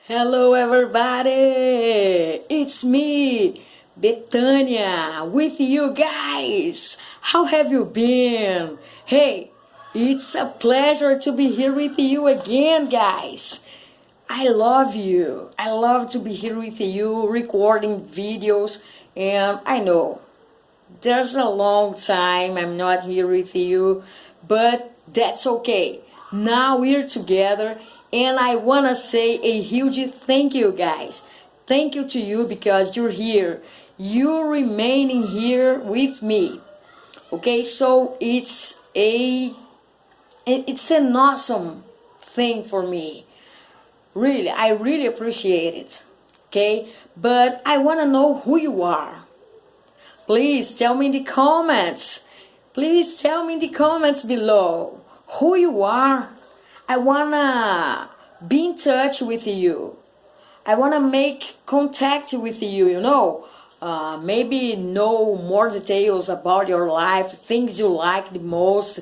Hello, everybody! It's me, Betania, with you guys. How have you been? Hey, it's a pleasure to be here with you again, guys. I love you. I love to be here with you, recording videos, and I know there's a long time I'm not here with you, but that's okay. Now we're together, and I want to say a huge thank you, guys. Thank you to you because you're here. You're remaining here with me. Okay, so it's an awesome thing for me. Really, I really appreciate it. Okay, but I want to know who you are. Please tell me in the comments. Please tell me in the comments below who you are. I wanna be in touch with you. I wanna make contact with you. Maybe know more details about your life, things you like the most.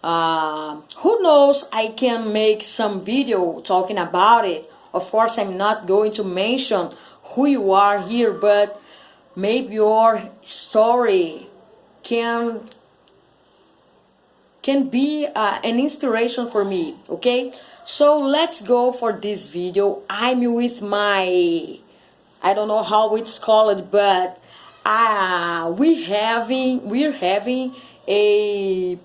Who knows? I can make some video talking about it. Of course, I'm not going to mention who you are here, but maybe your story can be an inspiration for me. Okay, so let's go for this video. I'm with my, I don't know how it's called, but we're having a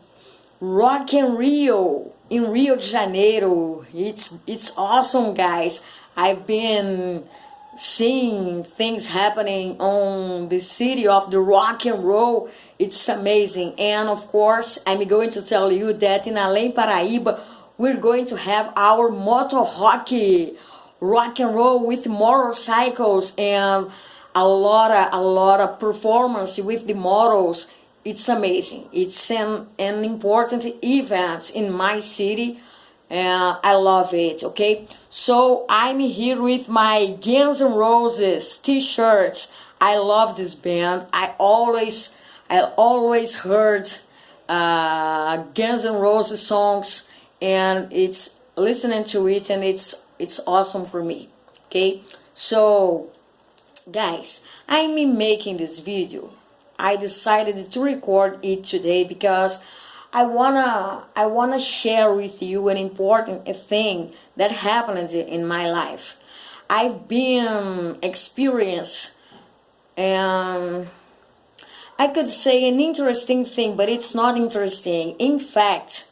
Rock in Rio in Rio de Janeiro. It's awesome, guys. I've been seeing things happening on the city of the rock and roll. It's amazing. And of course, I'm going to tell you that in Além Paraíba, we're going to have our moto hockey, rock and roll with motorcycles, and a lot of performance with the models. It's amazing. It's an important event in my city. I love it. Okay, so I'm here with my Guns N' Roses t-shirts. I love this band. I always heard Guns N' Roses songs, and it's listening to it, and it's awesome for me. Okay, so guys, I'm making this video. I decided to record it today because I wanna share with you an important thing that happened in my life. I've been experienced, and I could say an interesting thing, but it's not interesting. In fact,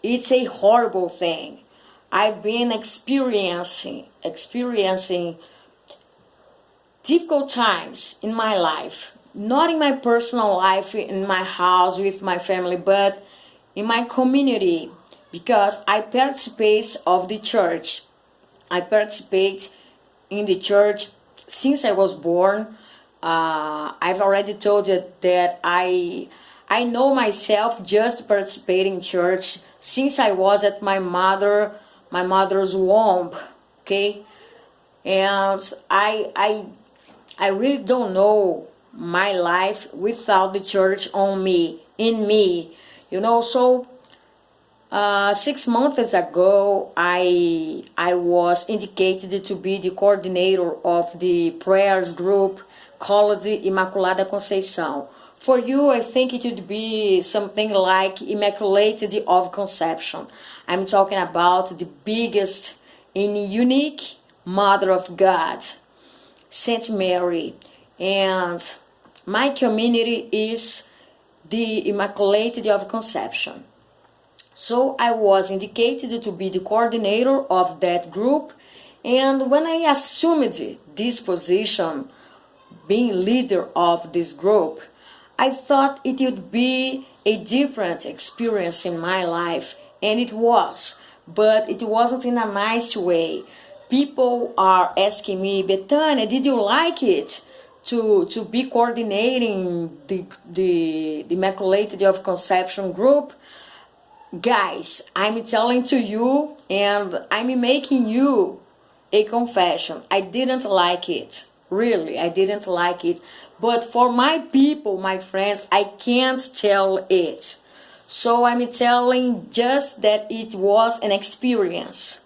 it's a horrible thing. I've been experiencing difficult times in my life. Not in my personal life, in my house with my family, but in my community, because I participate of the church. I participate in the church since I was born. I've already told you that I know myself just participating in church since I was at my mother's womb. Okay, and I really don't know my life without the church in me. So 6 months ago, I was indicated to be the coordinator of the prayers group called Imaculada Conceição. For you, I think it would be something like Immaculate of Conception. I'm talking about the biggest and unique Mother of God, Saint Mary, and my community is the Immaculate of Conception. So I was indicated to be the coordinator of that group, and when I assumed this position, being leader of this group, I thought it would be a different experience in my life, and it was, but it wasn't in a nice way. People are asking me, Betania, did you like it? To be coordinating the Immaculate of Conception group. Guys, I'm telling to you, and I'm making you a confession. I didn't like it. Really, I didn't like it. But for my people, my friends, I can't tell it. So I'm telling just that it was an experience.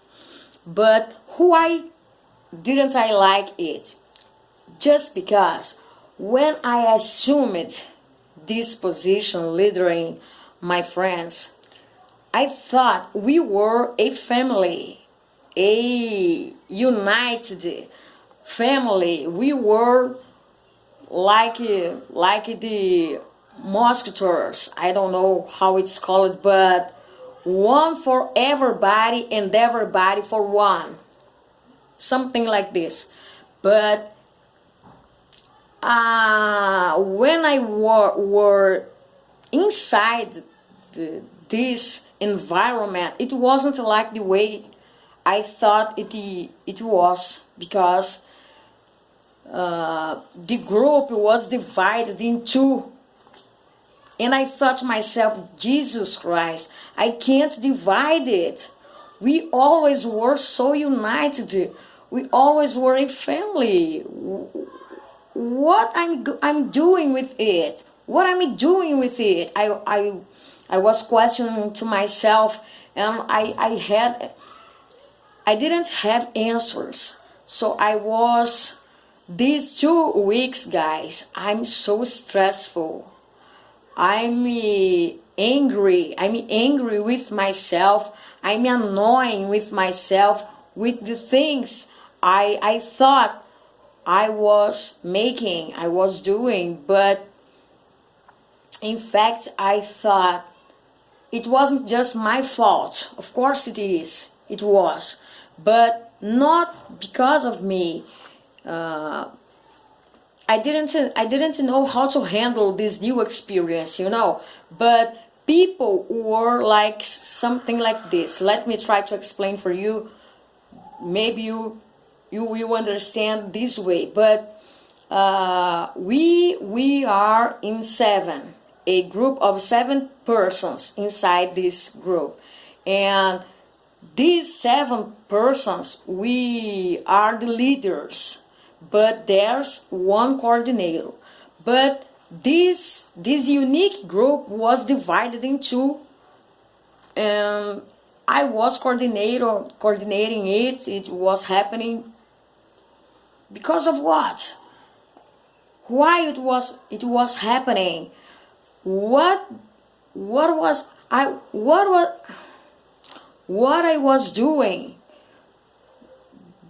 But who I didn't I like it? Just because when I assumed this position leading my friends, I thought we were a family, a united family. We were like the musketeers. I don't know how it's called, but one for everybody and everybody for one, something like this. But when I were inside this environment, it wasn't like the way I thought it was, because the group was divided in two. And I thought to myself, Jesus Christ, I can't divide it. We always were so united. We always were a family. What I'm doing with it? What am I doing with it? I was questioning to myself, and I didn't have answers. So I was, these 2 weeks, guys, I'm so stressful. I'm angry. I'm angry with myself. I'm annoying with myself with the things I thought I was making, I was doing, but in fact, I thought it wasn't just my fault. Of course it was, but not because of me. I didn't know how to handle this new experience, But people were like something like this. Let me try to explain for you. Maybe you will understand this way. But we are in seven, a group of 7 persons inside this group, and these 7 persons, we are the leaders, but there's one coordinator. But this unique group was divided in two, and I was coordinating it. It was happening because of what? Why it was happening? What I was doing?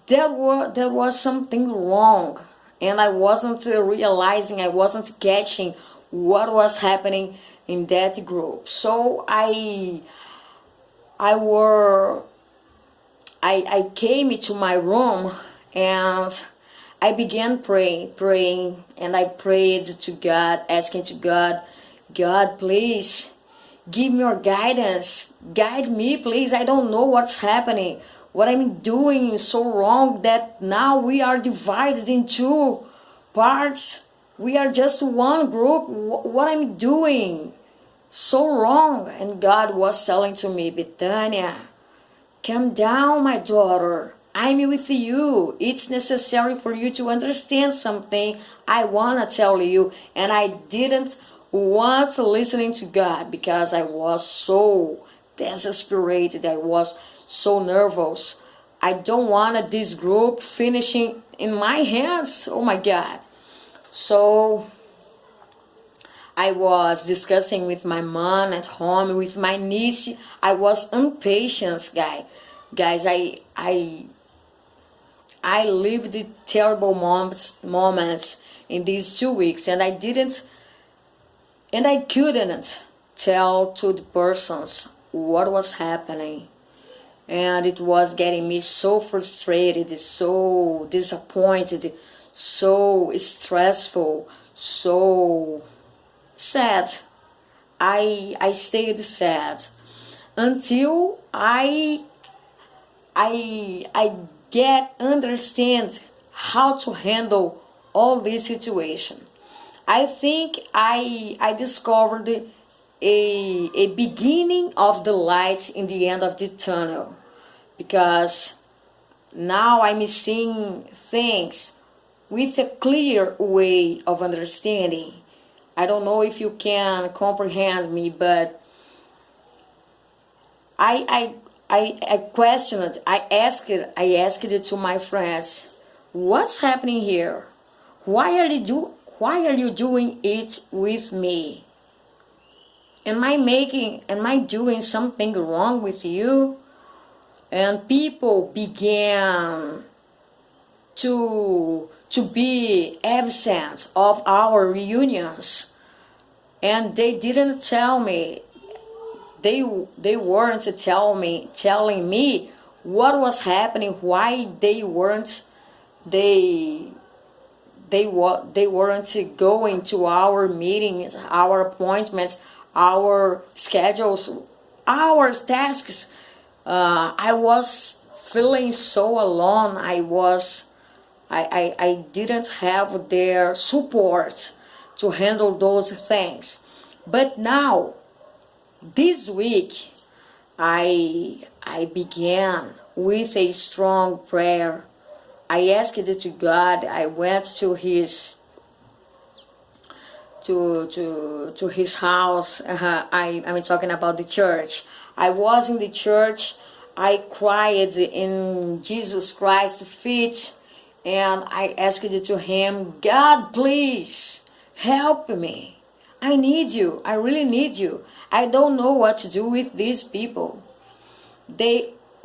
There was something wrong, and I wasn't realizing, I wasn't catching what was happening in that group. So I came to my room, and I began praying, and I prayed to God, asking to God, God, please give me your guidance. Guide me, please. I don't know what's happening. What I'm doing so wrong that now we are divided in 2 parts. We are just one group. What I'm doing so wrong. And God was telling to me, Betania, calm down, my daughter. I'm with you. It's necessary for you to understand something I want to tell you. And I didn't want to listen to God because I was so desesperated. I was so nervous. I don't want this group finishing in my hands. Oh my God. So I was discussing with my mom at home, with my niece. I was impatient, guys. I lived terrible moments in these 2 weeks, and I couldn't tell to the persons what was happening. And it was getting me so frustrated, so disappointed, so stressful, so sad. I stayed sad until I understand how to handle all this situation. I think I discovered a beginning of the light in the end of the tunnel, because now I'm seeing things with a clear way of understanding. I don't know if you can comprehend me, but I questioned. I asked it to my friends. What's happening here? Why are you doing it with me? Am I doing something wrong with you? And people began to be absent of our reunions, and they didn't tell me. They weren't telling me what was happening, why they weren't going to our meetings, our appointments, our schedules, our tasks. I was feeling so alone. I didn't have their support to handle those things. But now, this week, I began with a strong prayer. I asked it to God. I went to his house. I'm talking about the church. I was in the church. I cried in Jesus Christ's feet, and I asked it to him, God, please help me. I need you. I really need you. I don't know what to do with these people.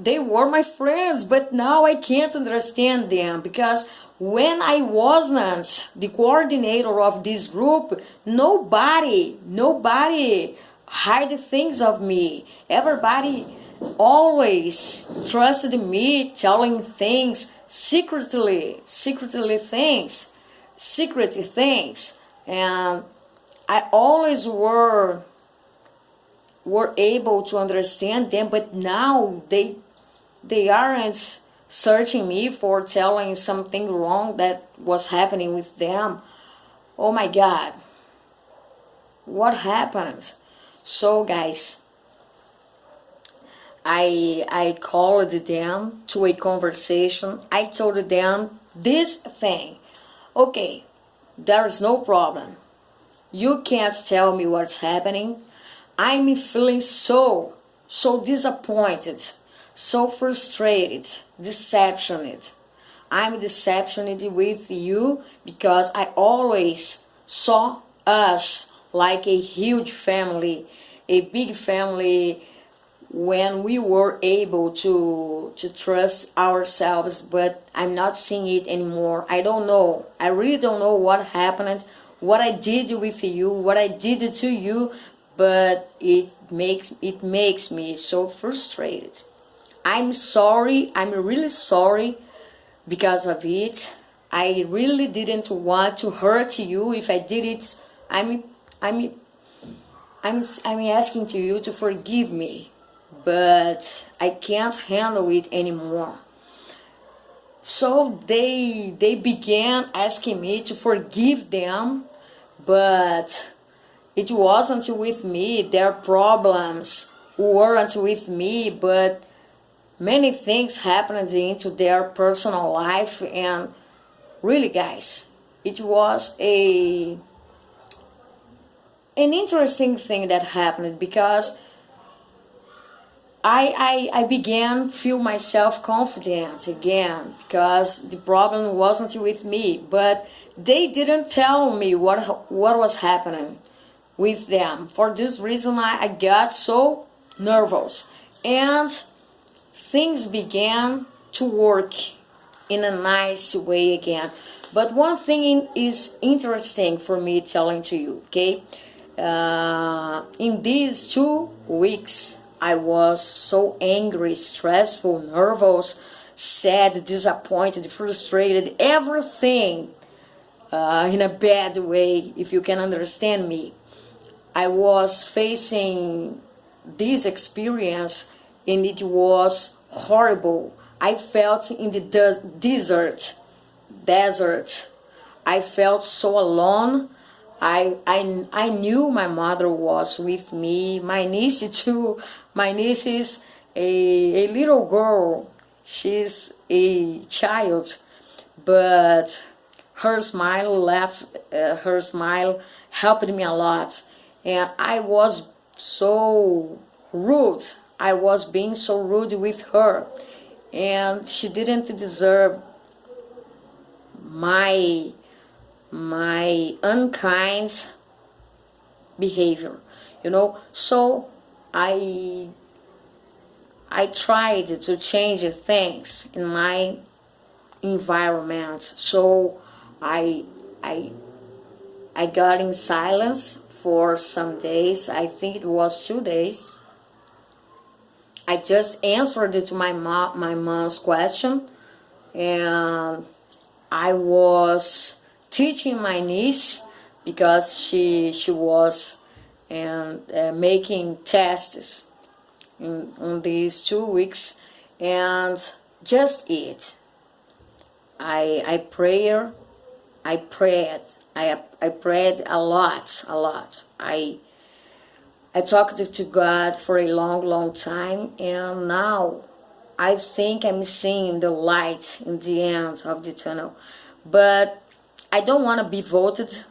They were my friends, but now I can't understand them, because when I wasn't the coordinator of this group, nobody hid things of me. Everybody always trusted me, telling things secret things, and I always were able to understand them. But now they aren't searching me for telling something wrong that was happening with them. Oh my God, what happened? So guys, I called them to a conversation. I told them this thing. Okay, there is no problem. You can't tell me what's happening. I'm feeling so disappointed, so frustrated, deceptioned. I'm deceptioned with you because I always saw us like a huge family, a big family, when we were able to trust ourselves, but I'm not seeing it anymore. I don't know. I really don't know what happened, what I did with you, what I did to you, but it makes me so frustrated. I'm sorry. I'm really sorry because of it. I really didn't want to hurt you. If I did it, I'm asking to you to forgive me, but I can't handle it anymore. So they began asking me to forgive them, but it wasn't with me. Their problems weren't with me, but many things happened into their personal life. And really, guys, it was an interesting thing that happened, because I began feel myself confident again, because the problem wasn't with me, but they didn't tell me what was happening with them. For this reason, I got so nervous, and things began to work in a nice way again. But one thing is interesting for me telling to you, okay? In these 2 weeks, I was so angry, stressful, nervous, sad, disappointed, frustrated, everything in a bad way, if you can understand me. I was facing this experience, and it was horrible. I felt in the desert. I felt so alone. I knew my mother was with me, my niece too. My niece is a little girl. She's a child, but her smile helped me a lot. And I was so rude. I was being so rude with her, and she didn't deserve my unkind behavior, so I tried to change things in my environment. So I I I got in silence for some days. I think it was 2 days. I just answered it to my mom's question, and I was teaching my niece because she was and making tests in these 2 weeks, and just it. I prayer I prayed. I prayed a lot, a lot. I talked to God for a long, long time, and now I think I'm seeing the light in the end of the tunnel. But I don't want to be voted.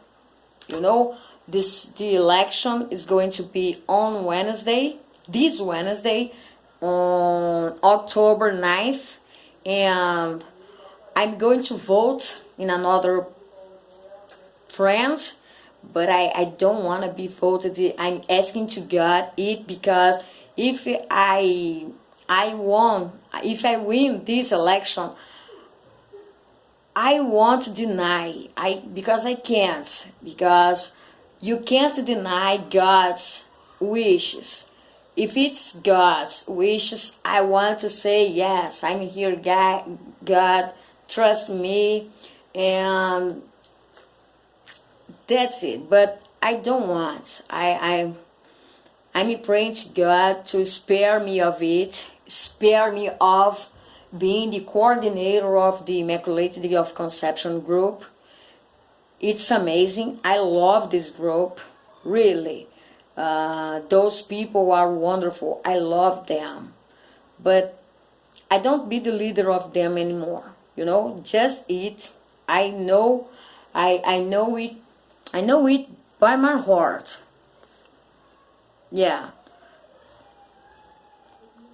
You know, the election is going to be on Wednesday, this Wednesday, on October 9th, and I'm going to vote in another friends, but I don't want to be voted. I'm asking to God it because if I won, if I win this election, I won't deny. Because I can't, because you can't deny God's wishes. If it's God's wishes, I want to say yes. I'm here, God. God, trust me, and that's it. But I don't want. I'm praying to God to spare me of it, spare me of being the coordinator of the Immaculate of Conception group. It's amazing. I love this group, really. Those people are wonderful. I love them. But I don't be the leader of them anymore. Just it. I know it. I know it by my heart. Yeah.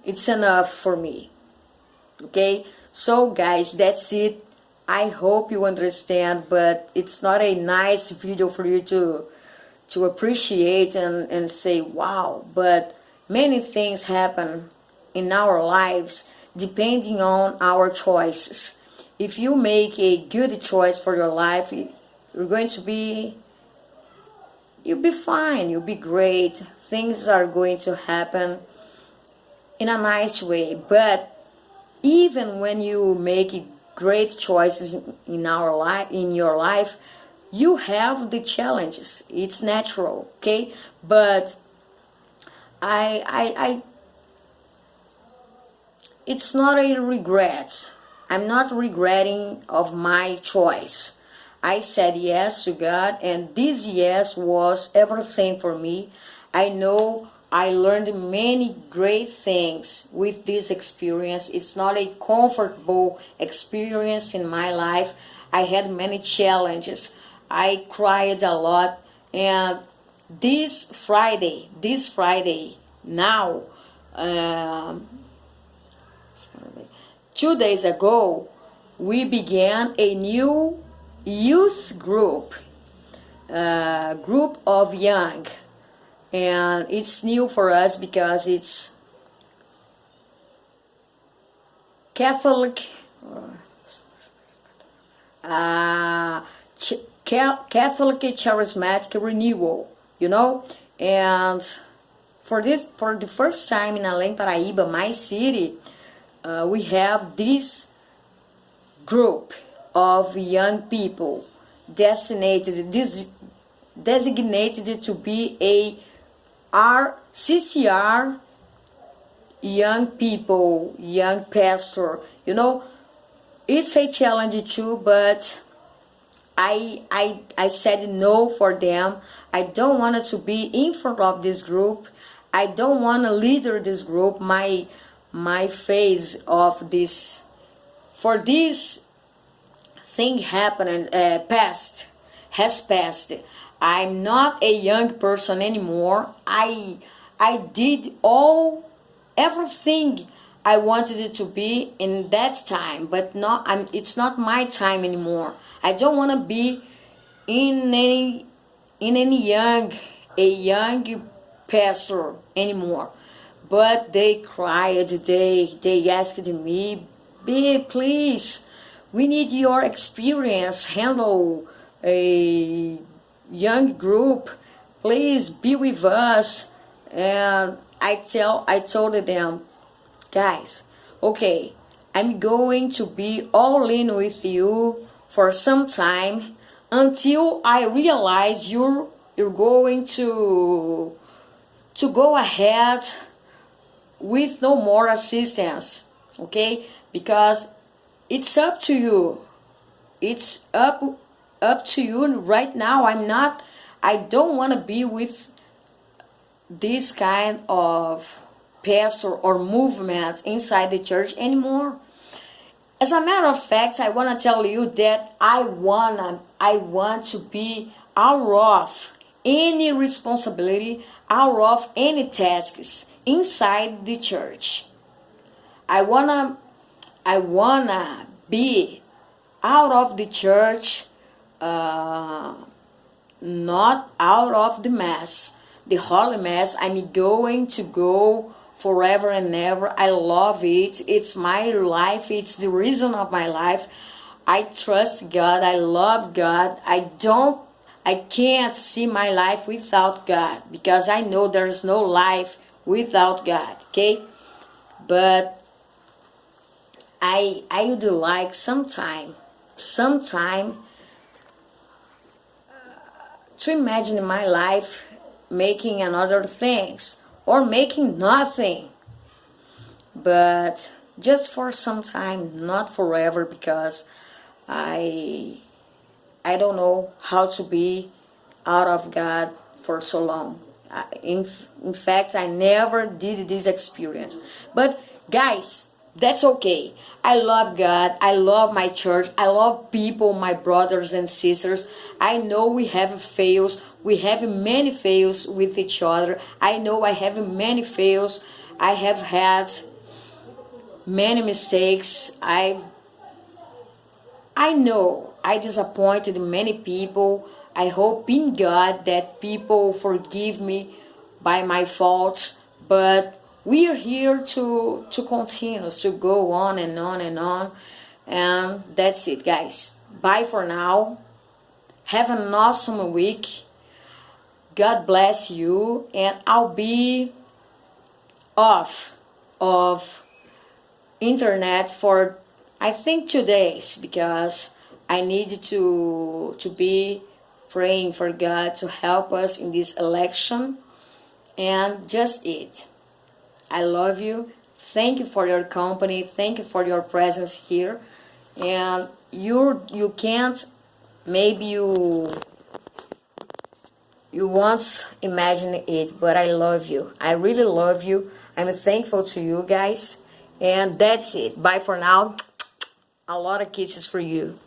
It's enough for me. Okay? So guys, that's it. I hope you understand, but it's not a nice video for you to appreciate and say, wow, but many things happen in our lives depending on our choices. If you make a good choice for your life, you'll be fine, you'll be great. Things are going to happen in a nice way. But even when you make great choices in your life, you have the challenges. It's natural, okay? But it's not a regret. I'm not regretting of my choice. I said yes to God, and this yes was everything for me. I know I learned many great things with this experience. It's not a comfortable experience in my life. I had many challenges. I cried a lot, and this Friday, now, 2 days ago, we began a new youth group of young, and it's new for us because it's Catholic Catholic Charismatic Renewal, and for the first time in Além Paraíba, my city, we have this group of young people designated to be a CCR young people, young pastor. It's a challenge too, but I said no for them. I don't want to be in front of this group. I don't want to lead this group. My phase of this, for this thing happened, has passed. I'm not a young person anymore. I did everything I wanted it to be in that time, but it's not my time anymore. I don't want to be in any young pastor anymore. But they cried, they asked me, "Be please, we need your experience, handle a young group, please be with us." And I told them, "Guys, okay, I'm going to be all in with you for some time until I realize you're going to go ahead with no more assistance, okay? Because it's up to you. It's up to you right now. I don't want to be with this kind of pastor or movement inside the church anymore." As a matter of fact, I want to tell you that I want to be out of any responsibility, out of any tasks inside the church. I wanna be out of the church, not out of the mass, the holy mass. I'm going to go forever and ever. I love it. It's my life. It's the reason of my life. I trust God. I love God. I can't see my life without God, because I know there is no life without God, okay? But I would like sometime to imagine my life making another things or making nothing, but just for some time, not forever, because I don't know how to be out of God for so long. In fact, I never did this experience. But guys, that's okay. I love God. I love my church. I love people, my brothers and sisters. I know we have fails. We have many fails with each other. I know I have many fails. I have had many mistakes. I know I disappointed many people. I hope in God that people forgive me by my faults. But we are here to continue, to go on and on and on. And that's it, guys. Bye for now. Have an awesome week. God bless you. And I'll be off of internet for, I think, 2 days, because I need to be praying for God to help us in this election. And just it. I love you. Thank you for your company. Thank you for your presence here. And you can't, maybe you won't imagine it, but I love you. I really love you. I'm thankful to you guys. And that's it. Bye for now. A lot of kisses for you.